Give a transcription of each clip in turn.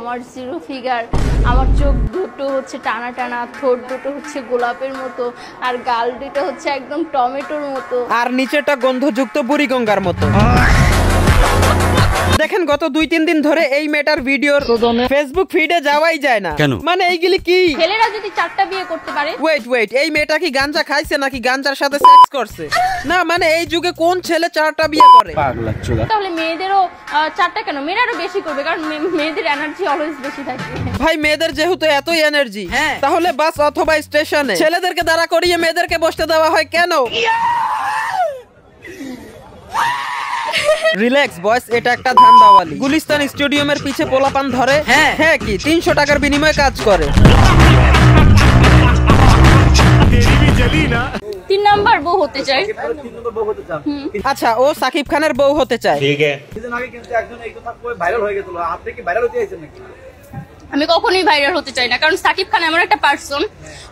আমার zero figure, আমার চোখ দুটো হচ্ছে টানা টানা, ঠোঁট দুটো হচ্ছে গোলাপের মতো, আর গাল দুটো হচ্ছে একদম টমেটোর মতো, আর নিচেটা গন্ধযুক্ত বুড়িগঙ্গার মতো। দেখেন গত 2-3 দিন ধরে এই মেয়েটার ভিডিওর ফেসবুক ফিডে যাওয়াই যায় না। মানে এইগুলি কি? ছেলেরা যদি 4টা বিয়ে করতে পারে। ওয়েট, এই মেয়েটা কি গাঞ্জা খাইছে নাকি গাঞ্জার সাথে সেক্স করছে? না মানে এই যুগে কোন ছেলে 4টা বিয়ে করে? তাহলে মেয়েদেরও 4টা কেন? মেয়েরাও বেশি করবে, কারণ মেয়েদের এনার্জি অলওয়েজ বেশি থাকে। ভাই মেয়েদের যেহেতু এতই এনার্জি, তাহলে বাস অথবা স্টেশনে ছেলেদেরকে দাঁড়া করিয়ে মেয়েদেরকে বসতে দেওয়া হয় কেন? রিল্যাক্স বয়স, এটা একটা ধান্দাওয়ালি। গুলিস্তান স্টেডিয়ামের পিছে পোলাপান ধরে, হ্যাঁ কি 300 টাকার বিনিময়ে কাজ করে। 3 নাম্বার বউ হতে চাই। আচ্ছা, ও সাকিব খানের বউ হতে চায়। ঠিক আছে। কিছুদিন আগে কিন্তু একজন এই কথা কই ভাইরাল হয়ে গেছিল। আপনি কি ভাইরাল হতে চাইছেন নাকি? আমি কখনোই ভাইরাল হতে চাই না, কারণ সাকিব খান এমন একটা পার্সন,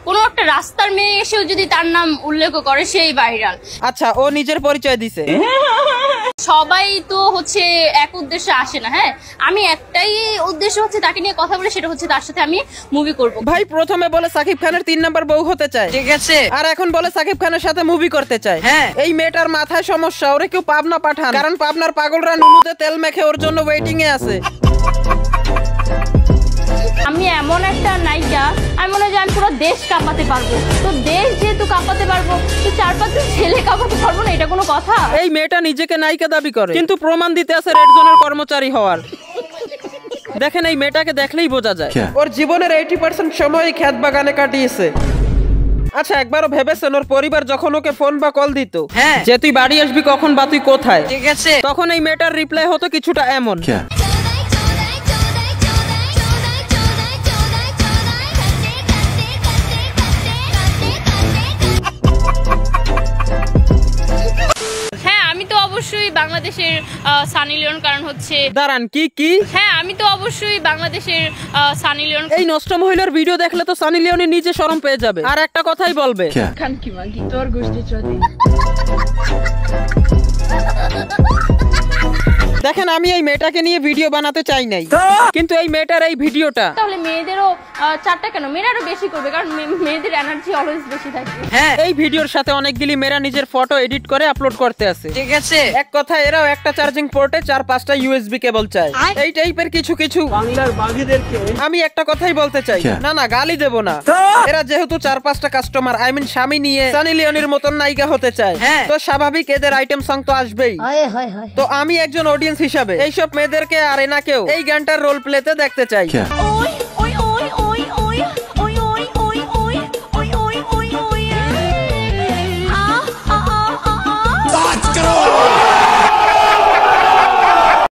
কোনো একটা রাস্তার মেয়ে এসেও যদি তার নাম উল্লেখ করে সেই ভাইরাল। আচ্ছা, ও নিজের পরিচয় দিছে। সবাই তো হচ্ছে এক উদ্দেশ্যে আসে না। হ্যাঁ, আমি একটাই উদ্দেশ্য হচ্ছে তাকে নিয়ে কথা বলে, সেটা হচ্ছে তার সাথে আমি মুভি করব। ভাই প্রথমে বলে সাকিব খানের 3 নাম্বার বউ হতে চায়, ঠিক আছে, আর এখন বলে সাকিব খানের সাথে মুভি করতে চায়। এই মেয়েটার মাথায় সমস্যা, ওরে কেউ পাবনা পাঠান, কারণ পাবনার পাগলরা নুনুতে তেল মেখে ওর জন্য ওয়েটিং এ আছে। আমি এমন একটা নায়িকা, আমি মনে হয় যে আমি পুরো দেশ কাঁপাতে পারবো। তো দেশ যেহেতু কাঁপাতে পারবো, তো 4-5 ছেলে কাঁপাতে পারবো না, এটা কোনো কথা? এই মেয়েটা নিজেকে নায়িকা দাবি করে, কিন্তু প্রমাণ দিতে আছে রেড জোনের কর্মচারী হওয়ার। দেখেন এই মেয়েটাকে দেখলেই বোঝা যায় ওর জীবনের 80% সময় ক্ষেত বাগানে কাটিয়েছে। আচ্ছা, একবারও ভেবেছেন ওর পরিবার যখন ওকে ফোন বা কল দিত যে তুই বাড়ি আসবি কখন বা তুই কোথায়, ঠিক আছে, তখন এই মেয়েটার রিপ্লাই হতো কিছুটা এমন। অবশ্যই বাংলাদেশের সানি লিওন, কারণ হচ্ছে দাঁড়ান কি হ্যাঁ, আমি তো অবশ্যই বাংলাদেশের সানি লিওন। এই নষ্ট মহিলার ভিডিও দেখলে তো সানি লিওনি নিজে শরম পেয়ে যাবে, আর একটা কথাই বলবে, খান কি মাগি তোর গোষ্ঠী চলে। দেখেন আমি এই মেয়েটাকে নিয়ে ভিডিও বানাতে চাই নাই, কিন্তু এই মেয়েটার এই ভিডিওটা, তাহলে মেয়েদেরও 4টা কেন? মেয়েরাও বেশি করবে, কারণ মেয়েদের এনার্জি অলওয়েজ বেশি থাকে। এই ভিডিওর সাথে অনেকগুলি মেয়েরা নিজের ফটো এডিট করে আপলোড করতে আছে, ঠিক আছে, এক কথা এরাও একটা চার্জিং পোর্টে 4-5টা ইউএসবি কেবল চায়। এই টাইপের কিছু বাংলার বাঘেদেরকে আমি একটা কথাই বলতে চাই, না গালি দেব না, এরা যেহেতু 4-5টা কাস্টমার, আই মিন স্বামী নিয়ে সানি লিওনির মতন নায়িকা হতে চায়, তো স্বাভাবিক এদের আইটেম সং তো আসবেই। তো আমি একজন অডিয়েন্স হিসাবে এইসব মেয়েদেরকে আর এনাকেও এই গানটার রোল প্লেতে দেখতে চাই।